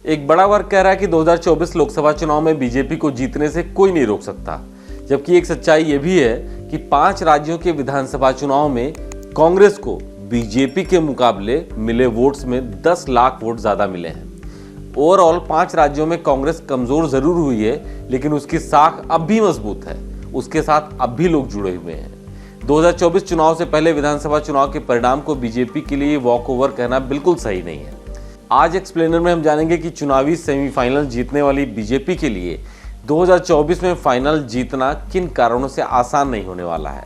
एक बड़ा वर्ग कह रहा है कि 2024 लोकसभा चुनाव में बीजेपी को जीतने से कोई नहीं रोक सकता, जबकि एक सच्चाई यह भी है कि 5 राज्यों के विधानसभा चुनाव में कांग्रेस को बीजेपी के मुकाबले मिले वोट्स में 10 लाख वोट ज्यादा मिले हैं। ओवरऑल 5 राज्यों में कांग्रेस कमजोर जरूर हुई है, लेकिन उसकी साख अब भी मजबूत है, उसके साथ अब भी लोग जुड़े हुए हैं। 2024 चुनाव से पहले विधानसभा चुनाव के परिणाम को बीजेपी के लिए वॉक ओवर कहना बिल्कुल सही नहीं है। आज एक्सप्लेनर में हम जानेंगे कि चुनावी सेमीफाइनल जीतने वाली बीजेपी के लिए 2024 में फाइनल जीतना किन कारणों से आसान नहीं होने वाला है।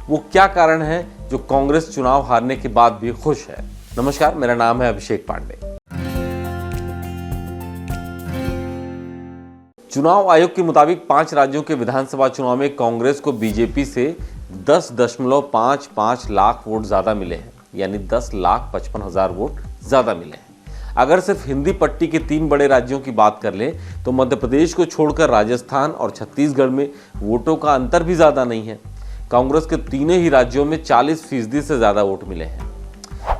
वो क्या कारण है जो कांग्रेस चुनाव हारने के बाद भी खुश है। नमस्कार, मेरा नाम है अभिषेक पांडे। चुनाव आयोग के मुताबिक 5 राज्यों के विधानसभा चुनाव में कांग्रेस को बीजेपी से 10.55 लाख वोट ज्यादा मिले हैं, यानी 10,55,000 वोट ज्यादा मिले हैं। अगर सिर्फ हिंदी पट्टी के 3 बड़े राज्यों की बात कर लें तो मध्य प्रदेश को छोड़कर राजस्थान और छत्तीसगढ़ में वोटों का अंतर भी ज्यादा नहीं है। कांग्रेस के तीनों ही राज्यों में 40% से ज्यादा वोट मिले हैं।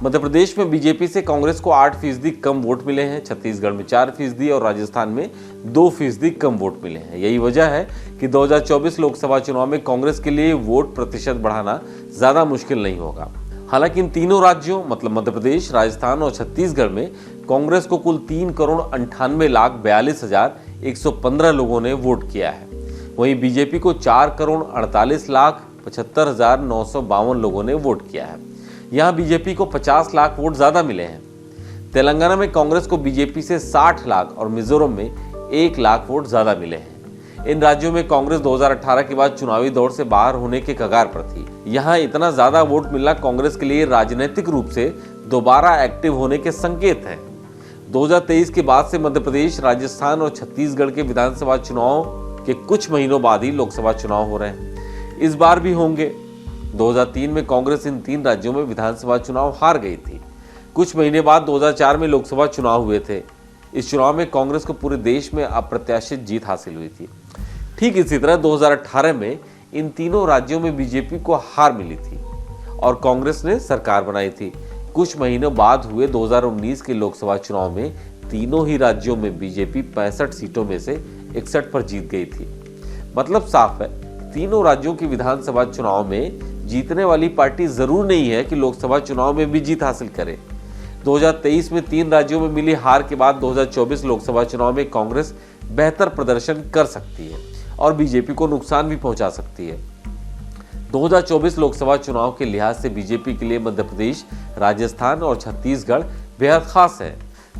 मध्य प्रदेश में बीजेपी से कांग्रेस को 8% कम वोट मिले हैं, छत्तीसगढ़ में 4% और राजस्थान में 2% कम वोट मिले हैं। यही वजह है कि 2024 लोकसभा चुनाव में कांग्रेस के लिए वोट प्रतिशत बढ़ाना ज्यादा मुश्किल नहीं होगा। हालांकि इन तीनों राज्यों मतलब मध्य प्रदेश, राजस्थान और छत्तीसगढ़ में कांग्रेस को कुल 3,98,42,115 लोगों ने वोट किया है। वहीं बीजेपी को 4,48,75,952 लोगों ने वोट किया है। यहां बीजेपी को 50 लाख वोट ज्यादा मिले हैं। तेलंगाना में कांग्रेस को बीजेपी से 60 लाख और मिजोरम में 1 लाख वोट ज्यादा मिले हैं। इन राज्यों में कांग्रेस 2018 के बाद चुनावी दौर से बाहर होने के कगार पर थी। यहां इतना ज्यादा वोट मिलना कांग्रेस के लिए राजनीतिक रूप से दोबारा एक्टिव होने के संकेत हैं। 2023 के बाद से मध्य प्रदेश, राजस्थान और छत्तीसगढ़ के विधानसभा चुनाव के कुछ महीनों बाद ही लोकसभा चुनाव हो रहे हैं। इस बार भी होंगे। 2003 में कांग्रेस इन 3 राज्यों में विधानसभा चुनाव हार गई थी। कुछ महीने बाद 2004 में लोकसभा चुनाव हुए थे। इस चुनाव में कांग्रेस को पूरे देश में अप्रत्याशित जीत हासिल हुई थी। ठीक इसी तरह 2018 में इन तीनों राज्यों में बीजेपी को हार मिली थी और कांग्रेस ने सरकार बनाई थी। कुछ महीनों बाद हुए 2019 के लोकसभा चुनाव में तीनों ही राज्यों में बीजेपी 65 सीटों में से 61 पर जीत गई थी। मतलब साफ है, तीनों राज्यों के विधानसभा चुनाव में जीतने वाली पार्टी जरूर नहीं है कि लोकसभा चुनाव में भी जीत हासिल करे। 2023 में 3 राज्यों में मिली हार के बाद 2024 लोकसभा चुनाव में कांग्रेस बेहतर प्रदर्शन कर सकती है और बीजेपी को नुकसान भी पहुंचा सकती है। 2024 लोकसभा चुनाव के लिहाज से बीजेपी के लिए मध्य प्रदेश, राजस्थान और छत्तीसगढ़ बेहद खास है।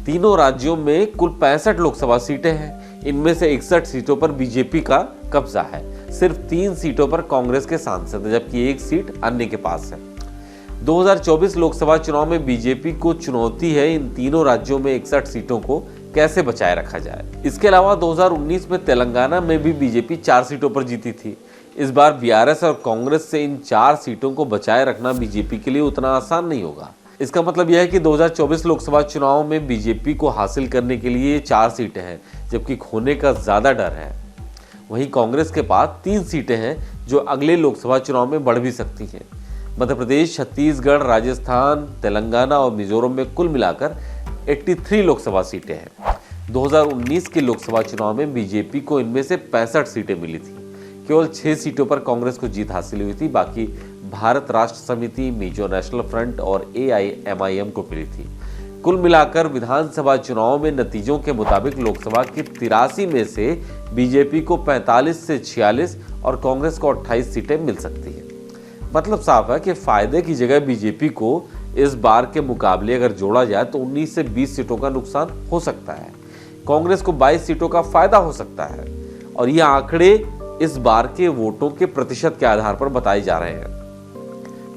तीनों राज्यों में कुल 65 लोकसभा सीटें हैं। इनमें से 61 सीटों पर बीजेपी का कब्जा है। सिर्फ 3 सीटों पर कांग्रेस के सांसद, जबकि 1 सीट अन्य के पास है। 2024 लोकसभा चुनाव में बीजेपी को चुनौती है इन तीनों राज्यों में 61 सीटों को कैसे बचाए रखा जाए। इसके अलावा 2019 में तेलंगाना में भी बीजेपी 4 सीटों पर जीती थी। इस बार बीआरएस और कांग्रेस से इन 4 सीटों को बचाए रखना बीजेपी के लिए उतना आसान नहीं होगा। इसका मतलब यह है कि 2024 लोकसभा चुनाव में बीजेपी को हासिल करने के लिए 4 सीटें हैं, जबकि खोने का ज्यादा डर है। वहीं कांग्रेस के पास 3 सीटें हैं जो अगले लोकसभा चुनाव में बढ़ भी सकती हैं। मध्य प्रदेश, छत्तीसगढ़, राजस्थान, तेलंगाना और मिजोरम में कुल मिलाकर 83 लोकसभा सीटें हैं। 2019 के लोकसभा चुनाव में बीजेपी को इनमें से 65 सीटें मिली थी। केवल 6 सीटों पर कांग्रेस को जीत हासिल हुई थी। बाकी भारत राष्ट्र समिति, मिजो नेशनल फ्रंट और AIMIM को मिली थी। कुल मिलाकर विधानसभा चुनाव में नतीजों के मुताबिक लोकसभा की 83 में से बीजेपी को 45 से 46 और कांग्रेस को 28 सीटें मिल सकती है। मतलब साफ है कि फायदे की जगह बीजेपी को इस बार के मुकाबले अगर जोड़ा जाए तो 19 से 20 सीटों का नुकसान हो सकता है। कांग्रेस को 22 सीटों का फायदा हो सकता है और ये आंकड़े इस बार के वोटों के प्रतिशत के आधार पर बताए जा रहे हैं।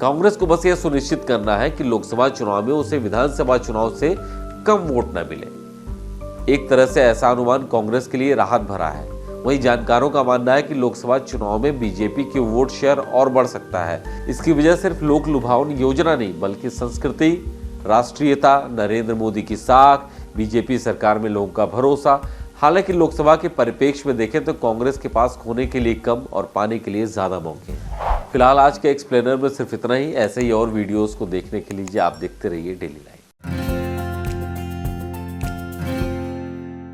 कांग्रेस को बस यह सुनिश्चित करना है कि लोकसभा चुनाव में उसे विधानसभा चुनाव से कम वोट न मिले। एक तरह से ऐसा अनुमान कांग्रेस के लिए राहत भरा है। वहीं जानकारों का मानना है कि लोकसभा चुनाव में बीजेपी के वोट शेयर और बढ़ सकता है। इसकी वजह सिर्फ लोक लुभावन योजना नहीं बल्कि संस्कृति, राष्ट्रीयता, नरेंद्र मोदी की साख, बीजेपी सरकार में लोगों का भरोसा। हालांकि लोकसभा के परिप्रेक्ष्य में देखें तो कांग्रेस के पास खोने के लिए कम और पाने के लिए ज्यादा मौके हैं। फिलहाल आज के एक्सप्लेनर में सिर्फ इतना ही। ऐसे ही और वीडियोस को देखने के लिए आप देखते रहिए डेली लाइफ।